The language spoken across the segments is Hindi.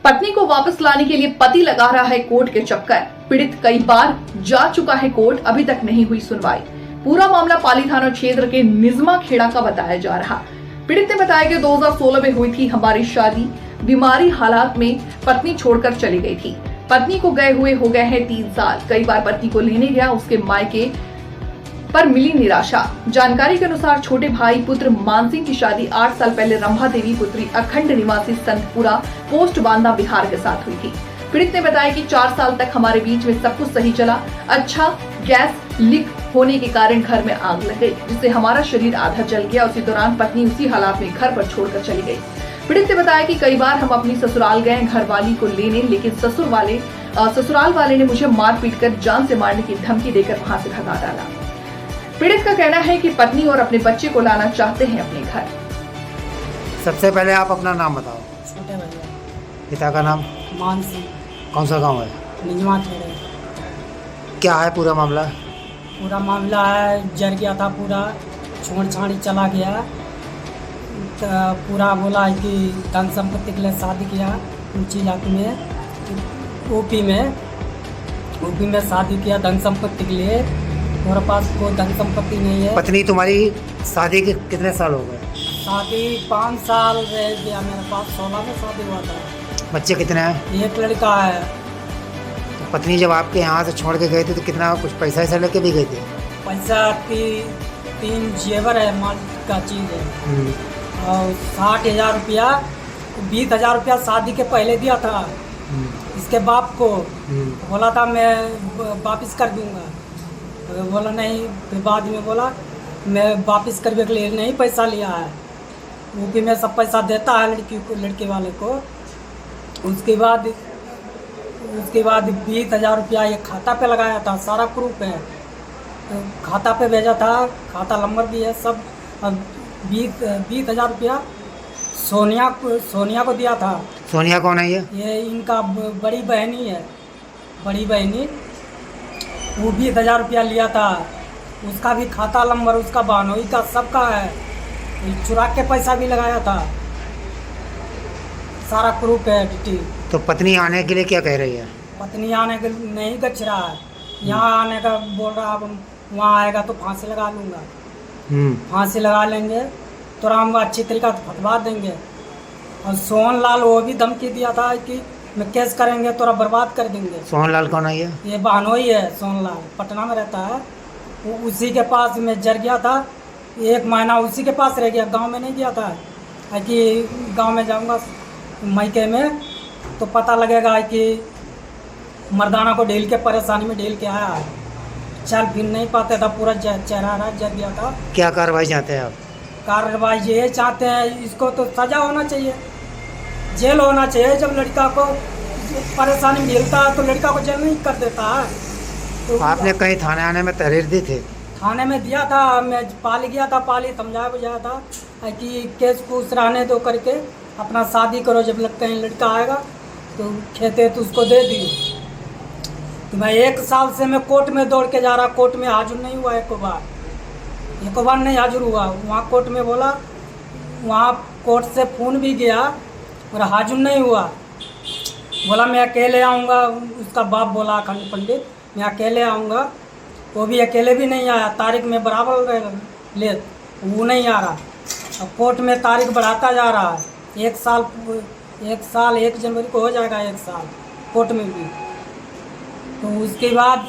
पत्नी को वापस लाने के लिए पति लगा रहा है कोर्ट के चक्कर। पीड़ित कई बार जा चुका है कोर्ट, अभी तक नहीं हुई सुनवाई। पूरा मामला पाली थाना क्षेत्र के निजमा खेड़ा का बताया जा रहा। पीड़ित ने बताया कि 2016 में हुई थी हमारी शादी। बीमारी हालात में पत्नी छोड़कर चली गई थी। पत्नी को गए हुए हो गए हैं 3 साल। कई बार पत्नी को लेने गया, उसके मायके पर मिली निराशा। जानकारी के अनुसार छोटे भाई पुत्र मानसिंह की शादी 8 साल पहले रंभा देवी पुत्री अखंड निवासी संतपुरा पोस्ट बांदा बिहार के साथ हुई थी। पीड़ित ने बताया कि 4 साल तक हमारे बीच में सब कुछ सही चला। अच्छा गैस लीक होने के कारण घर में आग लग गई, जिससे हमारा शरीर आधा जल गया। उसी दौरान पत्नी उसी हालात में घर पर छोड़कर चली गई। पीड़ित ने बताया कि कई बार हम अपनी ससुराल गए घर वाली को लेने, लेकिन ससुराल वाले ने मुझे मार पीट कर जान से मारने की धमकी देकर वहां से भगा डाला। पीड़ित का कहना है कि पत्नी और अपने बच्चे को लाना चाहते हैं अपने घर। सबसे पहले आप अपना नाम बताओ। छोटे भैया। पिता का नाम? मानसिंह। कौन सा गांव है? निजमा खेड़े। क्या है पूरा मामला? पूरा मामला है, जर गया था पूरा, छोड़ छाड़ी चला गया। तो पूरा बोला है कि धन संपत्ति के लिए शादी किया ऊंची जाति में, यूपी में शादी किया धन संपत्ति के लिए। मेरे पास कोई धन संपत्ति नहीं है। पत्नी तुम्हारी शादी के कितने साल हो गए? शादी 5 साल रह गया मेरे पास। 16 में शादी हुआ था। बच्चे कितने हैं? एक लड़का है। तो पत्नी जब आपके यहाँ से छोड़ के गए थे तो कितना कुछ पैसा ऐसा लेके भी गए थे? पैसा 3 जेवर है, माल का चीज़ है। और 60,000 रुपया, 20,000 रुपया शादी के पहले दिया था इसके बाप को। बोला था मैं वापस कर दूंगा, तो बोला नहीं। फिर बाद में बोला मैं वापस करने के लिए नहीं पैसा लिया है। यूपी में सब पैसा देता है लड़की वाले को। उसके बाद 20,000 रुपया ये खाता पे लगाया था, सारा प्रूफ है। तो खाता पे भेजा था, खाता नंबर भी है सब। 20,000 रुपया सोनिया को दिया था। सोनिया कौन है ये इनका बड़ी बहनी है, बड़ी बहनी। वो 20,000 रुपया लिया था। उसका भी खाता नंबर, उसका बहनोई का सबका है। चुरा के पैसा भी लगाया था, सारा प्रूफ है डिटेल। तो पत्नी आने के लिए क्या कह रही है? पत्नी आने के नहीं गच रहा है, यहाँ आने का बोल रहा। अब वहाँ आएगा तो फांसी लगा लूँगा। फांसी लगा लेंगे तो हम अच्छी तरीका से फटवा देंगे। और सोहनलाल वो भी धमकी दिया था कि मैं केस करेंगे तोरा बर्बाद कर देंगे। सोहनलाल कौन है ये बहनोई है। सोहनलाल पटना में रहता है। वो उसी के पास में जर गया था। 1 महीना उसी के पास रह गया, गांव में नहीं गया था। कि गांव में जाऊंगा मायके में तो पता लगेगा कि मर्दाना को ढील के परेशानी में ढील के आया है। चल फिर नहीं पाते था, पूरा चेहरा जर गया था। क्या कार्रवाई चाहते हैं आप? कार्रवाई ये चाहते हैं, इसको तो सजा होना चाहिए, जेल होना चाहिए। जब लड़का को परेशानी मिलता है तो लड़का को जेल नहीं कर देता है। तो आपने कहीं थाने आने में तहरीर दी थी? थाने में दिया था, मैं पाली गया था। पाली समझाया बुझाया था कि केस को रहने दो करके अपना शादी करो। जब कहीं लड़का आएगा तो खेते तो उसको दे दी। तो मैं 1 साल से मैं कोर्ट में दौड़ के जा रहा, कोर्ट में हाजिर नहीं हुआ। एक बार नहीं हाजिर हुआ। वहाँ कोर्ट में बोला, वहाँ कोर्ट से फ़ोन भी गया और हाजिर नहीं हुआ। बोला मैं अकेले आऊँगा। उसका बाप बोला अखंड पंडित मैं अकेले आऊँगा। वो भी अकेले भी नहीं आया, तारीख में बराबर ले, वो नहीं आ रहा। अब कोर्ट में तारीख बढ़ाता जा रहा है। 1 साल 1 जनवरी को हो जाएगा 1 साल कोर्ट में भी। तो उसके बाद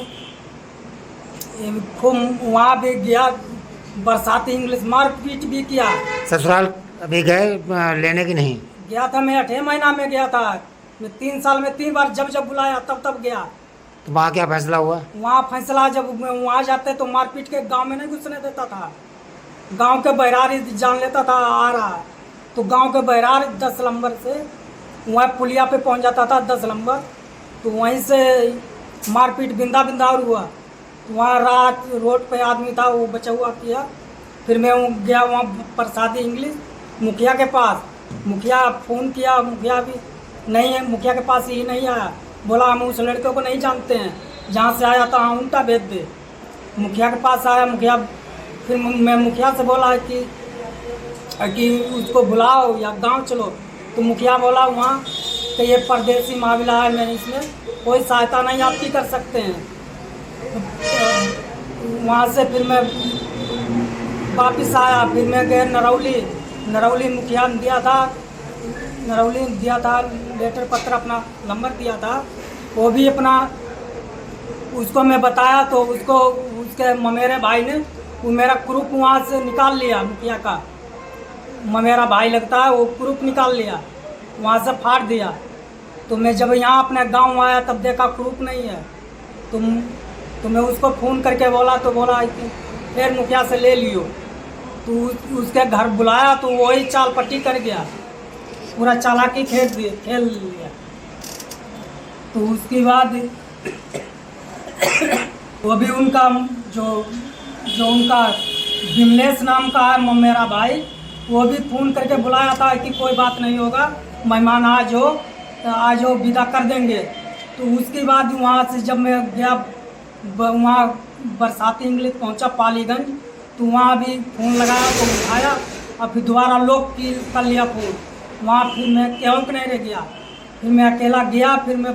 खूब वहाँ भी गया, बरसाती इंग्लिश मार पीट भी किया। ससुराल अभी गए लेने की नहीं? गया था मैं 8 महीना में गया था। मैं 3 साल में 3 बार जब बुलाया तब गया। तो वहाँ क्या फैसला हुआ? वहाँ फैसला जब वहाँ जाते तो मारपीट के गांव में नहीं घुसने देता था। गांव के बहरारी जान लेता था आ रहा है तो गांव के बहरारी 10 नंबर से वहाँ पुलिया पे पहुँच जाता था 10 नंबर। तो वहीं से मारपीट बिंदा हुआ। वहाँ रात रोड पे आदमी था, वो बचा हुआ किया। फिर मैं गया वहाँ प्रसादी इंग्लिश मुखिया के पास। मुखिया फ़ोन किया, मुखिया भी नहीं है, मुखिया के पास ही नहीं आया। बोला हम उस लड़के को नहीं जानते हैं, जहाँ से आया था उल्टा भेज दे। मुखिया के पास आया। मुखिया फिर मैं मुखिया से बोला कि उसको बुलाओ या गांव चलो। तो मुखिया बोला वहाँ कि ये परदेसी मामला है, मैं इसमें कोई सहायता नहीं आपकी कर सकते हैं। वहाँ से फिर मैं वापस आया, फिर मैं गया नरौली मुखिया ने दिया था लेटर पत्र, अपना नंबर दिया था, वो भी अपना उसको मैं बताया तो उसके ममेरे भाई ने वो मेरा प्रूफ वहाँ से निकाल लिया, मुखिया का ममेरा भाई लगता है, वो प्रूफ निकाल लिया, वहाँ से फाड़ दिया। तो मैं जब यहाँ अपने गांव आया तब देखा प्रूफ नहीं है, तो मैं उसको फ़ोन करके बोला कि फिर मुखिया से ले लियो। तो उसके घर बुलाया तो वही चाल पट्टी कर गया, पूरा चालाकी खेल लिया। तो उसके बाद वो भी उनका जो उनका विमलेश नाम का है मेरा भाई, वो भी फ़ोन करके बुलाया था कि कोई बात नहीं होगा, मेहमान आज हो विदा कर देंगे। तो उसके बाद वहाँ से जब मैं गया वहाँ बरसाती इंग्लिश पहुँचा पालीगंज, तो वहाँ भी फ़ोन लगाया तो उठाया, और फिर दोबारा लोग की कर लिया फ़ोन। वहाँ फिर मैं क्यों नहीं रह गया, फिर मैं अकेला गया, फिर मैं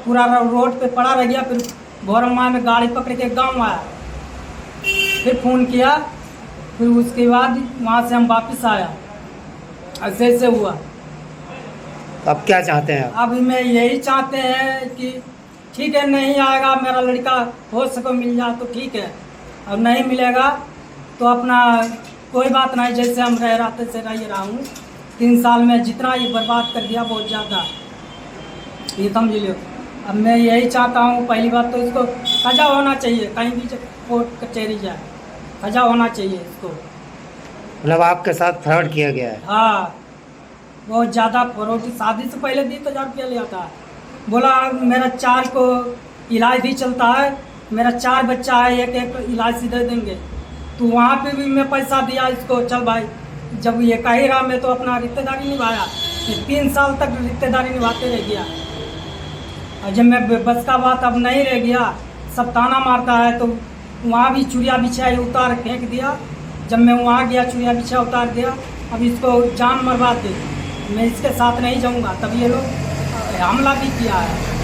पूरा रोड पे पड़ा रह गया। फिर भोरम्मा में गाड़ी पकड़ के गाँव आया, फिर फ़ोन किया, फिर उसके बाद वहाँ से हम वापस आया। ऐसे हुआ। अब क्या चाहते हैं आप? अभी मैं यही चाहते हैं कि ठीक है, नहीं आएगा मेरा लड़का, हो सके मिल जाए तो ठीक है, और नहीं मिलेगा तो अपना कोई बात नहीं, जैसे हम रहते से रहा हूँ। 3 साल में जितना ये बर्बाद कर दिया बहुत ज़्यादा, ये समझ लो। अब मैं यही चाहता हूँ, पहली बात तो इसको सजा होना चाहिए, कहीं भी कोर्ट कचहरी जाए सजा होना चाहिए इसको। मतलब आपके साथ फ्रॉड किया गया है? हाँ, बहुत ज़्यादा फ्रॉड। शादी से पहले 20,000 रुपया लिया था, बोला मेरा 4 को इलाज भी चलता है, मेरा 4 बच्चा है, एक इलाज दे देंगे। तो वहाँ पे भी मैं पैसा दिया इसको, चल भाई, जब ये कह रहा मैं तो अपना रिश्तेदारी निभाया। ये 3 साल तक रिश्तेदारी निभाते रह गया, और जब मैं बस का बात अब नहीं रह गया, सब ताना मारता है, तो वहाँ भी चूड़िया बिछा उतार फेंक दिया। जब मैं वहाँ गया चूड़िया बिछा उतार दिया, अब इसको जान मरवा दे, मैं इसके साथ नहीं जाऊँगा। तब ये लोग हमला भी किया है।